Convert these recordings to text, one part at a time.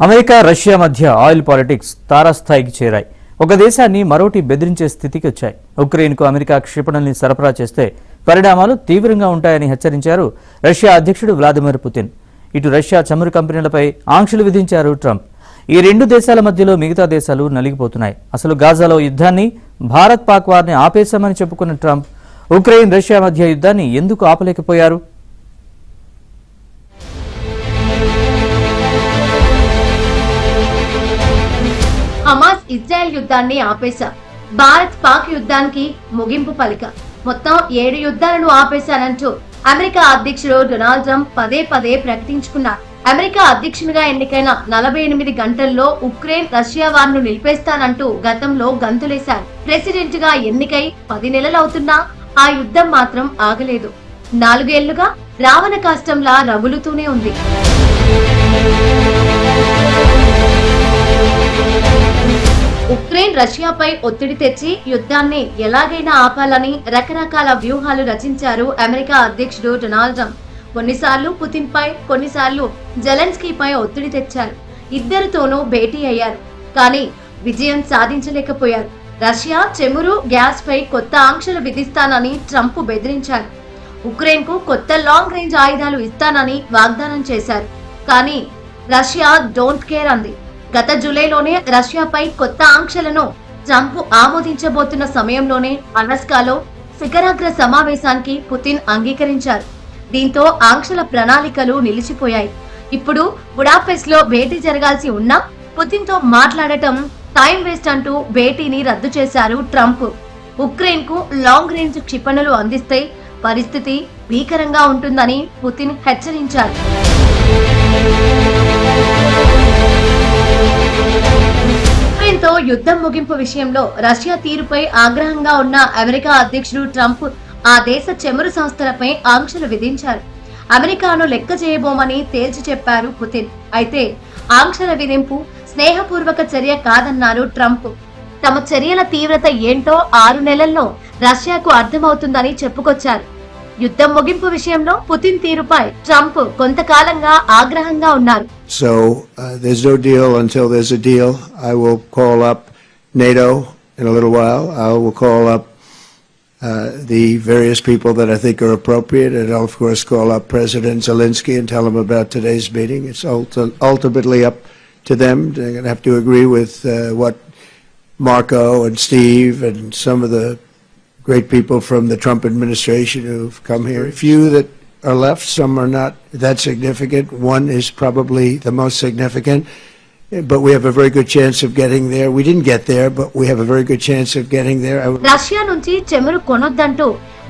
America Russia మధ్య oil politics తారాస్థాయికి చేరాయి. ఒక దేశాన్ని మరోటి బెదిరించే స్థితికి వచ్చాయి. ఉక్రెయిన్కు అమెరికా క్షిపణుల్ని సరఫరా చేస్తే పరిణామాలు తీవ్రంగా ఉంటాయని హెచ్చరించారు రష్యా అధ్యక్షుడు వ్లాదిమిర్ పుతిన్. ఇటు రష్యా చమురు కంపెనీలపై ఆంక్షలు విధించారు ట్రంప్. ఈ రెండు దేశాల మధ్యలో మిగతా దేశాలు నలిగిపోతున్నాయి. అసలు గాజాలో యుద్ధాన్ని, భారత్ పాక్ వార్ని ఆపేశామని చెప్పుకున్న ట్రంప్ ఉక్రెయిన్ రష్యా మధ్య యుద్ధాన్ని ఎందుకు ఆపలేకపోయారు? హమాస్ ఇజ్రాయెల్ యుద్ధాన్ని ఆపేశా, భారత్ పాక్ యుద్ధానికి ముగింపు పలిక, మొత్తం 7 యుద్ధాలను ఆపేశానంటూ అమెరికా అధ్యక్షుడు డొనాల్డ్ ట్రంప్ పదే పదే ప్రకటించుకున్నారు. అమెరికా అధ్యక్షునిగా ఎన్నికైన 48 గంటల్లో ఉక్రెయిన్ రష్యా వార్ను నిలిపేస్తానంటూ గతంలో గంతులేశారు. ప్రెసిడెంట్ గా ఎన్నికై 10 నెలలవుతున్నా ఆ యుద్ధం మాత్రం ఆగలేదు. 4 ఏళ్లుగా రావణ కాష్టంలా రగులుతూనే ఉంది. ఉక్రెయిన్ రష్యాపై ఒత్తిడి తెచ్చి యుద్ధాన్ని ఎలాగైనా ఆపాలని రకరకాల వ్యూహాలు రచించారు అమెరికా అధ్యక్షుడు డొనాల్డ్ ట్రంప్. కొన్నిసార్లు పుతిన్ పై, కొన్నిసార్లు జెలెన్స్కీపై ఒత్తిడి తెచ్చారు. ఇద్దరితోనూ భేటీ అయ్యారు, కానీ విజయం సాధించలేకపోయారు. రష్యా చమురు, గ్యాస్ పై కొత్త ఆంక్షలు విధిస్తానని ట్రంప్ బెదిరించారు. ఉక్రెయిన్ కు కొత్త లాంగ్ రేంజ్ ఆయుధాలు ఇస్తానని వాగ్దానం చేశారు. కానీ రష్యా డోంట్ కేర్ అంది. గత జూలైలోనే రష్యాపై కొత్త ఆంక్షలను ట్రంప్ ఆమోదించబోతున్న సమయంలోనే అలాస్కాలో శిఖరాగ్ర సమావేశానికి పుతిన్ అంగీకరించారు. దీంతో ఆంక్షల ప్రణాళికలు నిలిచిపోయాయి. ఇప్పుడు బుడాపెస్ట్ లో భేటీ జరగాల్సి ఉన్నా పుతిన్ తో మాట్లాడటం టైం వేస్ట్ అంటూ భేటీని రద్దు చేశారు ట్రంప్. ఉక్రెయిన్ కు లాంగ్ రేంజ్ క్షిపణులు అందిస్తే పరిస్థితి భీకరంగా ఉంటుందని పుతిన్ హెచ్చరించారు. ఉక్రెయిన్తో యుద్ధం ముగింపు విషయంలో రష్యా తీరుపై ఆగ్రహంగా ఉన్న అమెరికా అధ్యక్షుడు ట్రంప్ ఆ దేశ చమురు సంస్థలపై ఆంక్షలు విధించారు. అమెరికాను లెక్క చేయబోమని తేల్చి చెప్పారు పుతిన్. అయితే ఆంక్షల విధింపు స్నేహపూర్వక చర్య కాదన్నారు ట్రంప్. తమ చర్యల తీవ్రత ఏంటో 6 నెలల్లో రష్యాకు అర్థమవుతుందని చెప్పుకొచ్చారు. యుద్ధం ముగింపు విషయంలో పుతిన్ తీరుపై ట్రంప్ కొంతకాలంగా ఆగ్రహంగా ఉన్నారు. So there's no deal until there's a deal. I will call up NATO in a little while. I will call up the various people that I think are appropriate, and I'll of course call up President Zelensky and tell him about today's meeting. It's ultimately up to them. They're going to have to agree with what Marco and Steve and some of the great people from the Trump administration who've come here. A few that are left, some are not that significant. One is probably the most significant, but we have a very good chance of getting there. We didn't get there, but we have a very good chance of getting there. Russia నుంచి చమురు కొనొద్దంటూ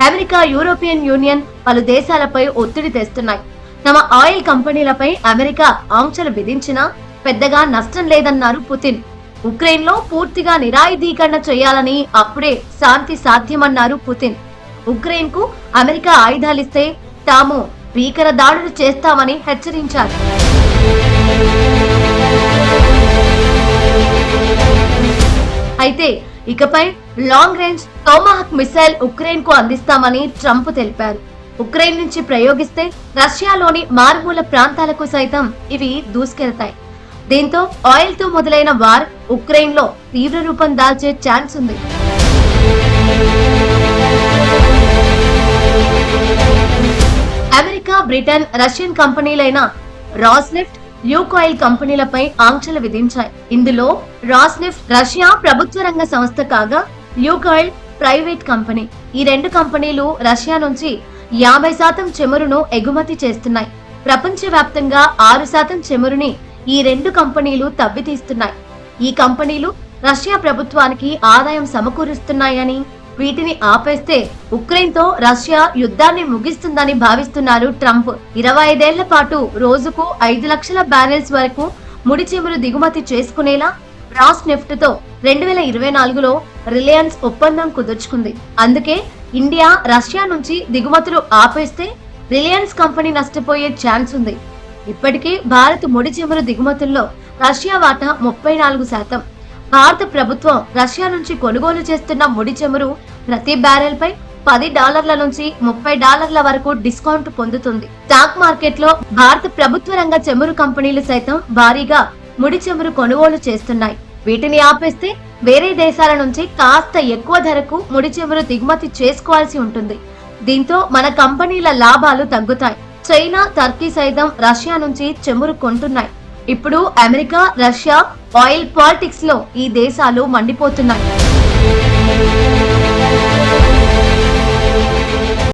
America, European union పలు దేశాలపై ఒత్తిడి తెస్తున్నాయి. తమ oil కంపెనీలపై America ఆంక్షలు విధించినా పెద్దగా నష్టం లేదన్నారు పుతిన్. ఉక్రెయిన్ లో పూర్తిగా నిరాయుధీకరణ చేయాలని, అప్పుడే శాంతి సాధ్యమన్నారు పుతిన్. ఉక్రెయిన్ కు అమెరికా ఆయుధాలిస్తే తాము భీకర దాడులు చేస్తామని హెచ్చరించారు. అయితే ఇకపై లాంగ్ రేంజ్ టోమాహక్ మిసైల్ ఉక్రెయిన్ కు అందిస్తామని ట్రంప్ తెలిపారు. ఉక్రెయిన్ నుంచి ప్రయోగిస్తే రష్యాలోని మారుమూల ప్రాంతాలకు సైతం ఇవి దూసుకెళ్తాయి. దీంతో ఆయిల్ తో మొదలైన వార్ ఉక్రెయిన్ లో తీవ్ర రూపం దాల్చే ఛాన్స్ ఉంది. అమెరికా, బ్రిటన్, రష్యన్ కంపెనీలైన రాస్నెఫ్ట్, ల్యూకాయిల్ కంపెనీలపై ఆంక్షలు విధించాయి. ఇందులో రాస్నెఫ్ట్ రష్యా ప్రభుత్వ రంగ సంస్థ కాగా, ల్యూకాయిల్ ప్రైవేట్ కంపెనీ. ఈ 2 కంపెనీలు రష్యా నుంచి 50% చమురును ఎగుమతి చేస్తున్నాయి. ప్రపంచవ్యాప్తంగా 6% చమురుని ఈ 2 కంపెనీలు తవ్వితీస్తున్నాయి. ఈ కంపెనీలు రష్యా ప్రభుత్వానికి ఆదాయం సమకూరుస్తున్నాయని, వీటిని ఆపేస్తే ఉక్రెయిన్ తో రష్యా యుద్ధాన్ని ముగిస్తుందని భావిస్తున్నారు ట్రంప్. 25 ఏళ్ల పాటు రోజుకు 5 లక్షల బ్యారెల్స్ వరకు ముడి చమురు దిగుమతి చేసుకునేలా రాస్నెఫ్ట్ తో 2024లో రిలయన్స్ ఒప్పందం కుదుర్చుకుంది. అందుకే ఇండియా రష్యా నుంచి దిగుమతులు ఆపేస్తే రిలయన్స్ కంపెనీ నష్టపోయే ఛాన్స్ ఉంది. ఇప్పటికే భారత్ ముడి చమురు దిగుమతుల్లో రష్యా వాటా 34%. భారత ప్రభుత్వం రష్యా నుంచి కొనుగోలు చేస్తున్న ముడి చమురు ప్రతి బ్యారెల్ పై $10 నుంచి $30 వరకు డిస్కౌంట్ పొందుతుంది. స్టాక్ మార్కెట్ లో భారత ప్రభుత్వ రంగ చమురు కంపెనీలు సైతం భారీగా ముడి చమురు కొనుగోలు చేస్తున్నాయి. వీటిని ఆపేస్తే వేరే దేశాల నుంచి కాస్త ఎక్కువ ధరకు ముడి చమురు దిగుమతి చేసుకోవాల్సి ఉంటుంది. దీంతో మన కంపెనీల లాభాలు తగ్గుతాయి. చైనా, టర్కీ సైతం రష్యా నుంచి చమురు కొంటున్నాయి. ఇప్పుడు అమెరికా, రష్యా ఆయిల్ పాలిటిక్స్ లో ఈ దేశాలు మండిపోతున్నాయి.